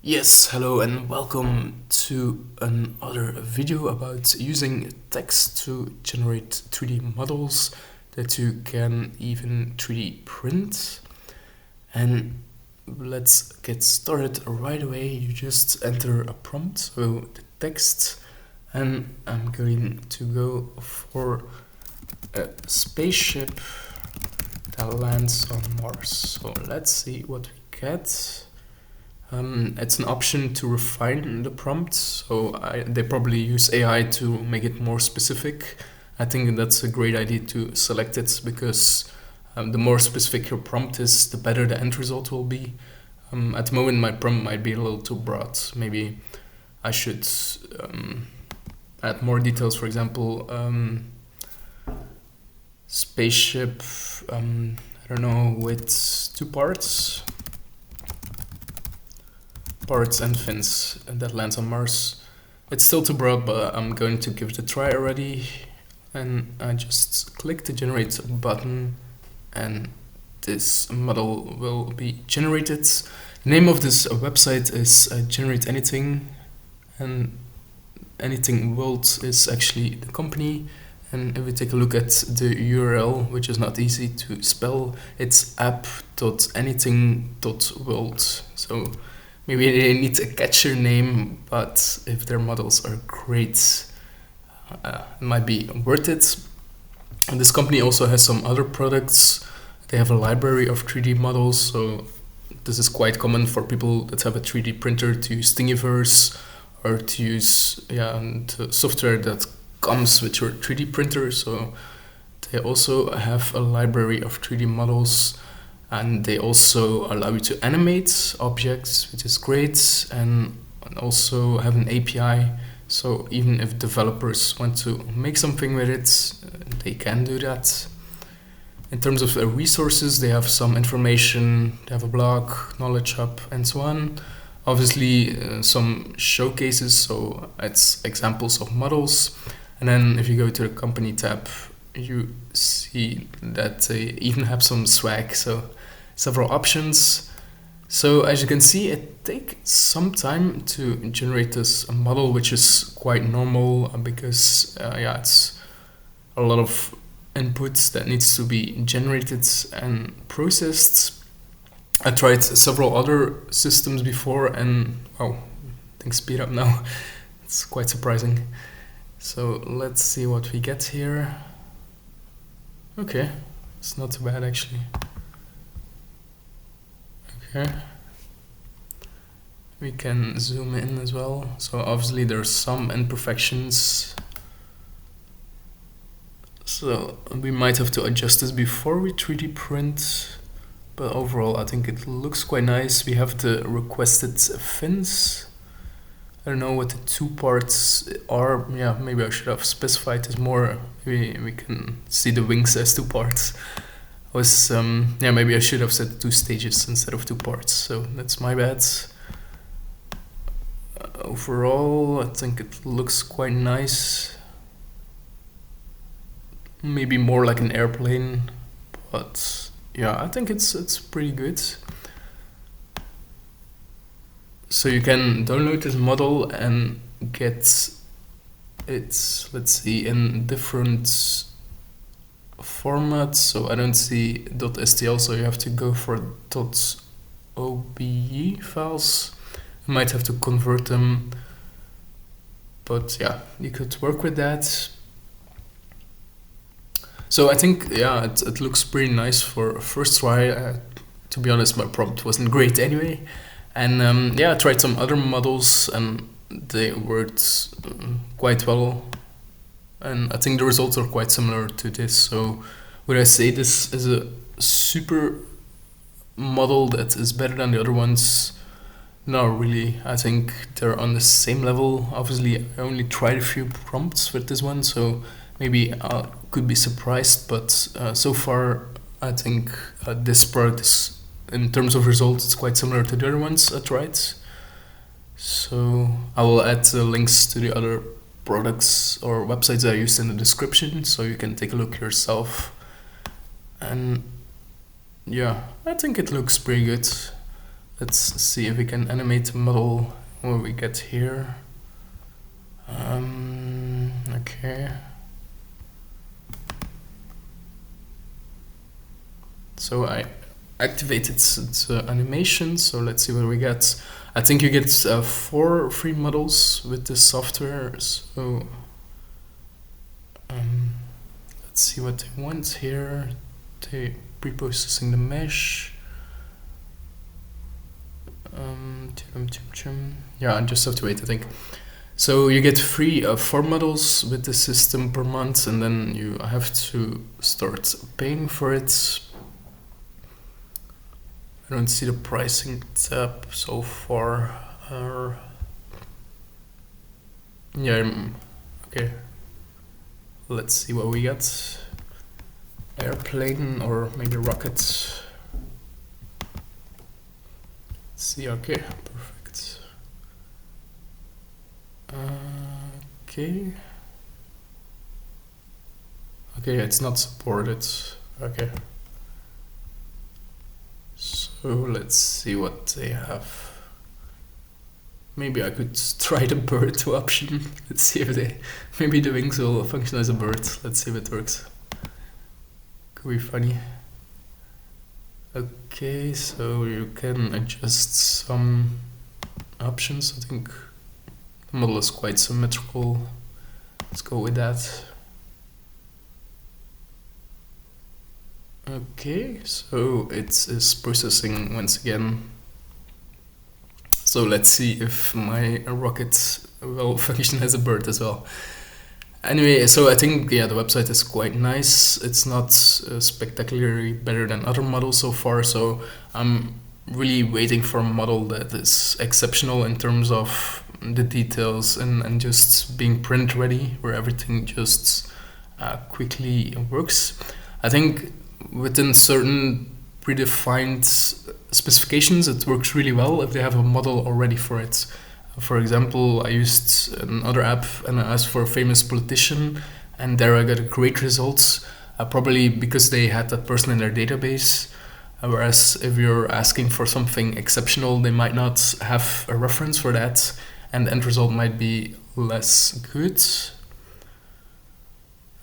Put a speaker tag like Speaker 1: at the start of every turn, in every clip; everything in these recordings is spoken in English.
Speaker 1: Yes, hello and welcome to another video about using text to generate 3D models that you can even 3D print. And let's get started right away. You just enter a prompt, so the text, and I'm going to go for a spaceship that lands on Mars. So let's see what we get. It's an option to refine the prompt, so they probably use AI to make it more specific. I think that's a great idea to select it because the more specific your prompt is, the better the end result will be. At the moment, my prompt might be a little too broad. Maybe I should add more details. For example, spaceship, I don't know, with two parts and fins that lands on Mars. It's still too broad, but I'm going to give it a try already. And I just click the generate button and this model will be generated. The name of this website is Generate Anything, and Anything World is actually the company. And if we take a look at the URL, which is not easy to spell, it's app.anything.world. So maybe they need a catchier name, but if their models are great, it might be worth it. And this company also has some other products. They have a library of 3D models, so this is quite common for people that have a 3D printer to use Thingiverse or to use the software that comes with your 3D printer. So they also have a library of 3D models. And they also allow you to animate objects, which is great, and also have an API. So even if developers want to make something with it, they can do that. In terms of resources, they have some information. They have a blog, knowledge hub, and so on. Obviously, some showcases, so it's examples of models. And then if you go to the company tab, you see that they even have some swag, so several options. So as you can see, it takes some time to generate this model, which is quite normal because it's a lot of inputs that needs to be generated and processed. I tried several other systems before and things speed up now. It's quite surprising. So let's see what we get here. Okay, it's not too bad actually. Okay, we can zoom in as well. So obviously there's some imperfections, so we might have to adjust this before we 3D print, but overall I think it looks quite nice. We have the requested fins. I don't know what the two parts are. Maybe I should have specified this more. Maybe we can see the wings as two parts. Maybe I should have said 2 stages instead of 2 parts, so that's my bad. Overall, I think it looks quite nice. Maybe more like an airplane, but I think it's pretty good. So you can download this model and get it, let's see, in different formats. So I don't see .stl, so you have to go for .obj files. You might have to convert them, but you could work with that. So I think it looks pretty nice for a first try. To be honest, my prompt wasn't great anyway, and I tried some other models and they worked quite well. And I think the results are quite similar to this. So would I say this is a super model that is better than the other ones? No, really. I think they're on the same level. Obviously, I only tried a few prompts with this one, so maybe I could be surprised. But so far, I think this product is, in terms of results, it's quite similar to the other ones I tried. So I will add the links to the other products or websites I used in the description, so you can take a look yourself. And I think it looks pretty good. Let's see if we can animate a model when we get here. Okay. So I activated the animation, so let's see what we get. I think you get 4 free models with this software, so let's see what they want here. They pre-processing the mesh. Yeah, I just have to wait, I think. So you get free 4 models with the system per month, and then you have to start paying for it. I don't see the pricing tab so far. Okay. Let's see what we got. Airplane or maybe rocket. Let's see, okay, perfect. Okay. Okay, it's not supported. Okay. So let's see what they have. Maybe I could try the bird option. Let's see if maybe the wings will function as a bird. Let's see if it works. Could be funny. Okay, so you can adjust some options. I think the model is quite symmetrical. Let's go with that. Okay, so it is processing once again. So let's see if my rocket will function as a bird as well. Anyway, so I think, yeah, the website is quite nice. It's not spectacularly better than other models so far, so I'm really waiting for a model that is exceptional in terms of the details and just being print ready, where everything just quickly works. I think within certain predefined specifications, it works really well if they have a model already for it. For example, I used another app and I asked for a famous politician, and there I got a great result, probably because they had that person in their database. Whereas if you're asking for something exceptional, they might not have a reference for that, and the end result might be less good.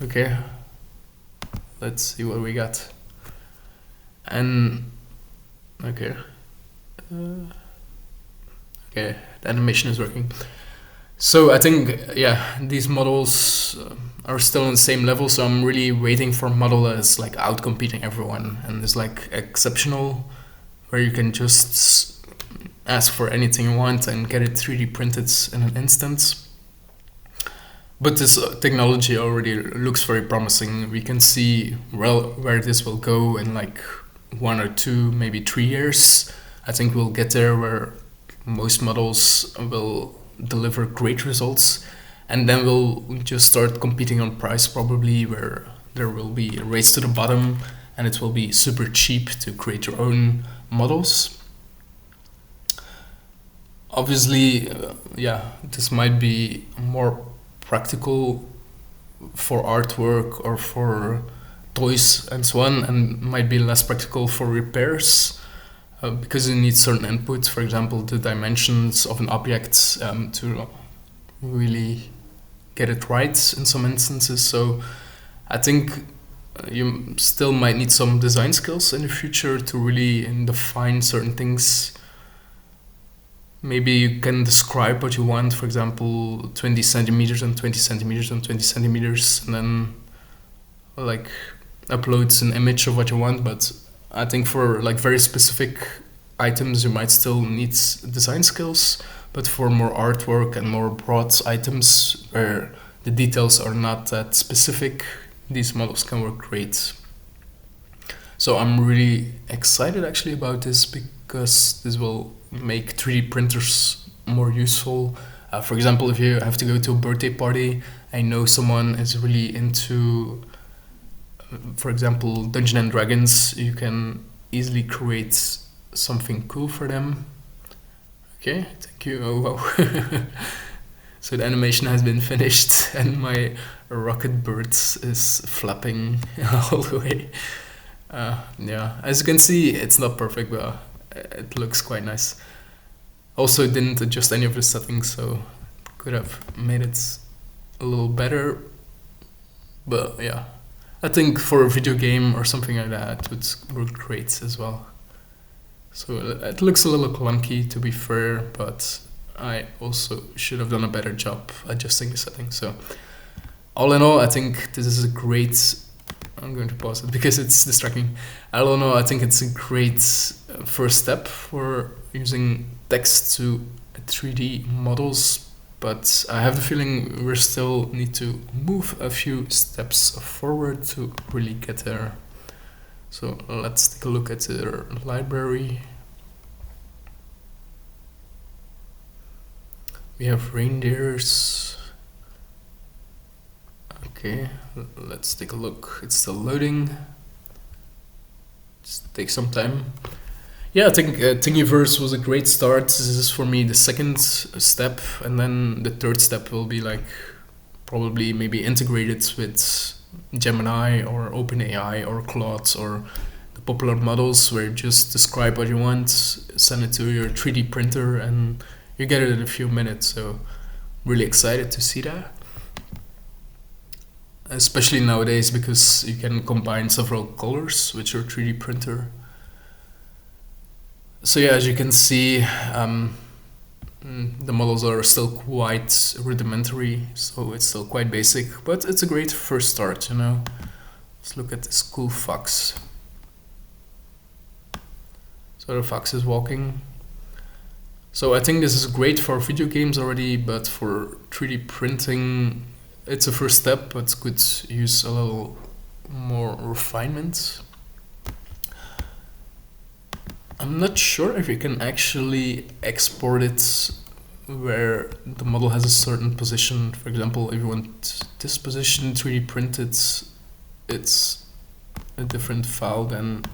Speaker 1: Okay, let's see what we got. And okay, okay, the animation is working. So I think, yeah, these models are still on the same level. So I'm really waiting for a model that is like out competing everyone and is like exceptional, where you can just ask for anything you want and get it 3D printed in an instant. But this technology already looks very promising. We can see where this will go in like 1 or 2, maybe 3 years. I think we'll get there where most models will deliver great results, and then we'll just start competing on price, probably, where there will be a race to the bottom and it will be super cheap to create your own models. Obviously, yeah, this might be more practical for artwork or for toys and so on, and might be less practical for repairs, because you need certain inputs, for example, the dimensions of an object, to really get it right in some instances. So I think you still might need some design skills in the future to really define certain things. Maybe you can describe what you want, for example, 20 centimeters and 20 centimeters and 20 centimeters, and then like upload an image of what you want. But I think for like very specific items, you might still need design skills. But for more artwork and more broad items where the details are not that specific, these models can work great. So I'm really excited actually about this, because this will make 3D printers more useful. For example, if you have to go to a birthday party, I know someone is really into, for example, Dungeons and Dragons, you can easily create something cool for them. Okay, thank you. Oh wow. So the animation has been finished and my rocket bird is flapping all the way. Yeah, as you can see, it's not perfect, but it looks quite nice. Also, didn't adjust any of the settings, so could have made it a little better. But yeah, I think for a video game or something like that, it would work great as well. So it looks a little clunky, to be fair, but I also should have done a better job adjusting the settings. So all in all, I think this is a great. I'm going to pause it because it's distracting. I don't know. I think it's a great first step for using text to 3D models, but I have the feeling we still need to move a few steps forward to really get there. So let's take a look at their library. We have reindeers. Okay, let's take a look. It's still loading. Just take some time. Yeah, I think Thingiverse was a great start. This is for me the second step, and then the third step will be like probably maybe integrated with Gemini or OpenAI or Claude or the popular models where you just describe what you want, send it to your 3D printer, and you get it in a few minutes. So really excited to see that. Especially nowadays because you can combine several colors with your 3D printer. So yeah, as you can see, the models are still quite rudimentary, so it's still quite basic, but it's a great first start, you know. Let's look at this cool fox. So the fox is walking. So I think this is great for video games already, but for 3D printing, it's a first step, but could use a little more refinement. I'm not sure if you can actually export it where the model has a certain position. For example, if you want this position 3D printed, it's a different file than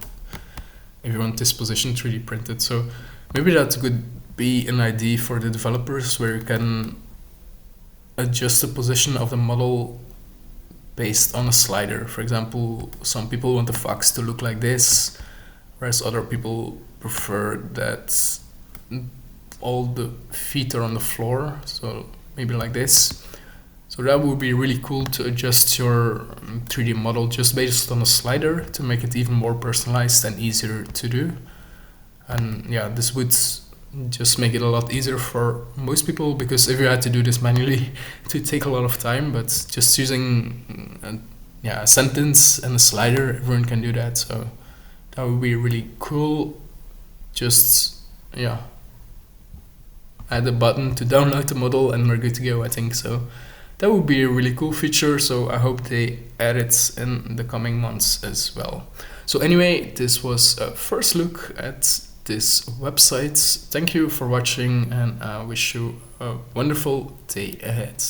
Speaker 1: if you want this position 3D printed. So maybe that could be an idea for the developers where you can adjust the position of the model based on a slider. For example, some people want the fox to look like this, whereas other people prefer that all the feet are on the floor, so maybe like this. So that would be really cool to adjust your 3D model just based on a slider to make it even more personalized and easier to do. And yeah, this would just make it a lot easier for most people, because if you had to do this manually it would take a lot of time, but just using a sentence and a slider, everyone can do that. So that would be really cool. Just add a button to download the model and we're good to go, I think. So that would be a really cool feature, so I hope they add it in the coming months as well. So anyway, this was a first look at this website. Thank you for watching, and I wish you a wonderful day ahead.